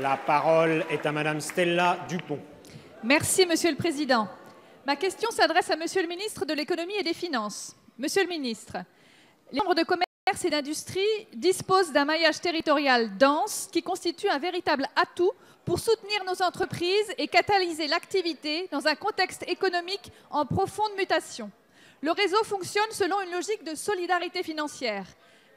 La parole est à Madame Stella Dupont. Merci, Monsieur le Président. Ma question s'adresse à Monsieur le ministre de l'Économie et des Finances. Monsieur le ministre, les chambres de commerce et d'industrie disposent d'un maillage territorial dense qui constitue un véritable atout pour soutenir nos entreprises et catalyser l'activité dans un contexte économique en profonde mutation. Le réseau fonctionne selon une logique de solidarité financière.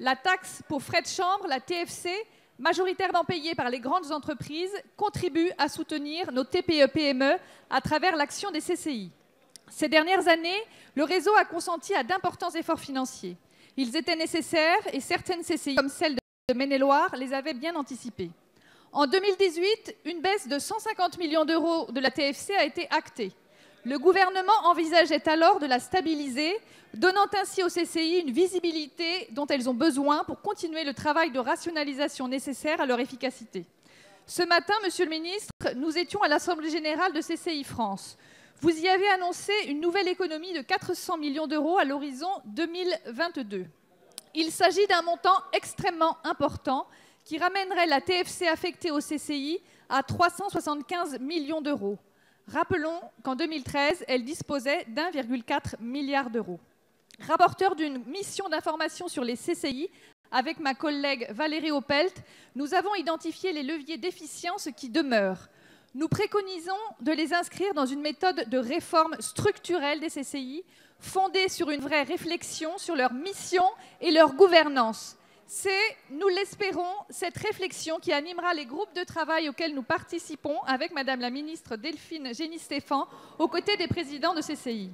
La taxe pour frais de chambre, la TFC, majoritairement payée par les grandes entreprises, contribue à soutenir nos TPE-PME à travers l'action des CCI. Ces dernières années, le réseau a consenti à d'importants efforts financiers. Ils étaient nécessaires et certaines CCI, comme celle de Maine-et-Loire, les avaient bien anticipés. En 2018, une baisse de 150 millions d'euros de la TFC a été actée. Le gouvernement envisageait alors de la stabiliser, donnant ainsi aux CCI une visibilité dont elles ont besoin pour continuer le travail de rationalisation nécessaire à leur efficacité. Ce matin, Monsieur le ministre, nous étions à l'Assemblée générale de CCI France. Vous y avez annoncé une nouvelle économie de 400 millions d'euros à l'horizon 2022. Il s'agit d'un montant extrêmement important qui ramènerait la TFC affectée au CCI à 375 millions d'euros. Rappelons qu'en 2013, elle disposait d'1,4 milliard d'euros. Rapporteur d'une mission d'information sur les CCI, avec ma collègue Valérie Opelt, nous avons identifié les leviers d'efficience qui demeurent. Nous préconisons de les inscrire dans une méthode de réforme structurelle des CCI, fondée sur une vraie réflexion sur leur mission et leur gouvernance. C'est, nous l'espérons, cette réflexion qui animera les groupes de travail auxquels nous participons avec Madame la ministre Delphine Gény-Stéphan, aux côtés des présidents de CCI.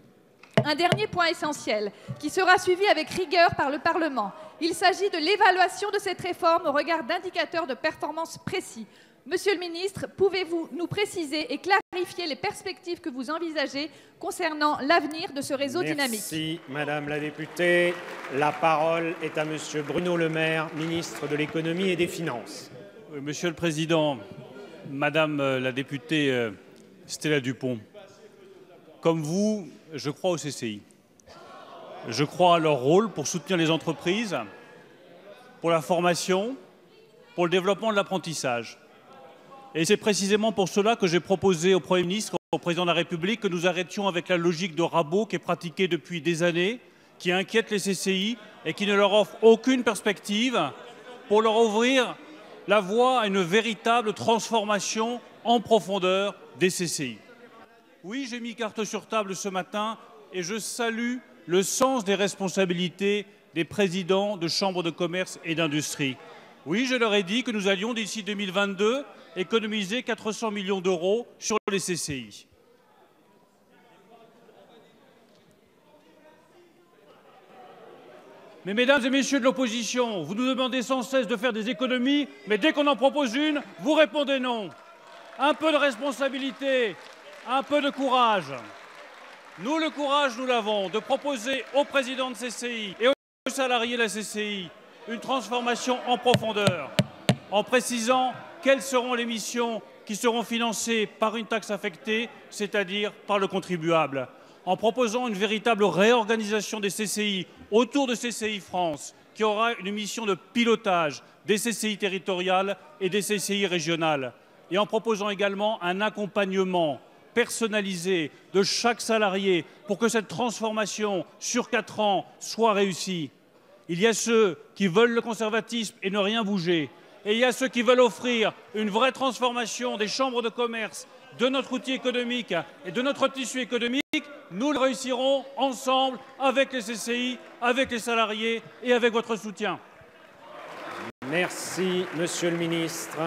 Un dernier point essentiel, qui sera suivi avec rigueur par le Parlement. Il s'agit de l'évaluation de cette réforme au regard d'indicateurs de performance précis. Monsieur le ministre, pouvez-vous nous préciser et clarifier les perspectives que vous envisagez concernant l'avenir de ce réseau dynamique? Merci, Madame la députée. La parole est à Monsieur Bruno Le Maire, ministre de l'Économie et des Finances. Monsieur le Président, Madame la députée Stella Dupont, comme vous, je crois aux CCI. Je crois à leur rôle pour soutenir les entreprises, pour la formation, pour le développement de l'apprentissage. Et c'est précisément pour cela que j'ai proposé au Premier ministre, au Président de la République, que nous arrêtions avec la logique de rabot qui est pratiquée depuis des années, qui inquiète les CCI et qui ne leur offre aucune perspective pour leur ouvrir la voie à une véritable transformation en profondeur des CCI. Oui, j'ai mis carte sur table ce matin et je salue le sens des responsabilités des présidents de chambres de commerce et d'industrie. Oui, je leur ai dit que nous allions, d'ici 2022, économiser 400 millions d'euros sur les CCI. Mais mesdames et messieurs de l'opposition, vous nous demandez sans cesse de faire des économies, mais dès qu'on en propose une, vous répondez non. Un peu de responsabilité, un peu de courage. Nous, le courage, nous l'avons, de proposer aux présidents de CCI et aux salariés de la CCI une transformation en profondeur, en précisant quelles seront les missions qui seront financées par une taxe affectée, c'est-à-dire par le contribuable, en proposant une véritable réorganisation des CCI autour de CCI France, qui aura une mission de pilotage des CCI territoriales et des CCI régionales, et en proposant également un accompagnement personnalisé de chaque salarié pour que cette transformation sur 4 ans soit réussie. Il y a ceux qui veulent le conservatisme et ne rien bouger. Et il y a ceux qui veulent offrir une vraie transformation des chambres de commerce, de notre outil économique et de notre tissu économique. Nous le réussirons ensemble avec les CCI, avec les salariés et avec votre soutien. Merci, Monsieur le ministre.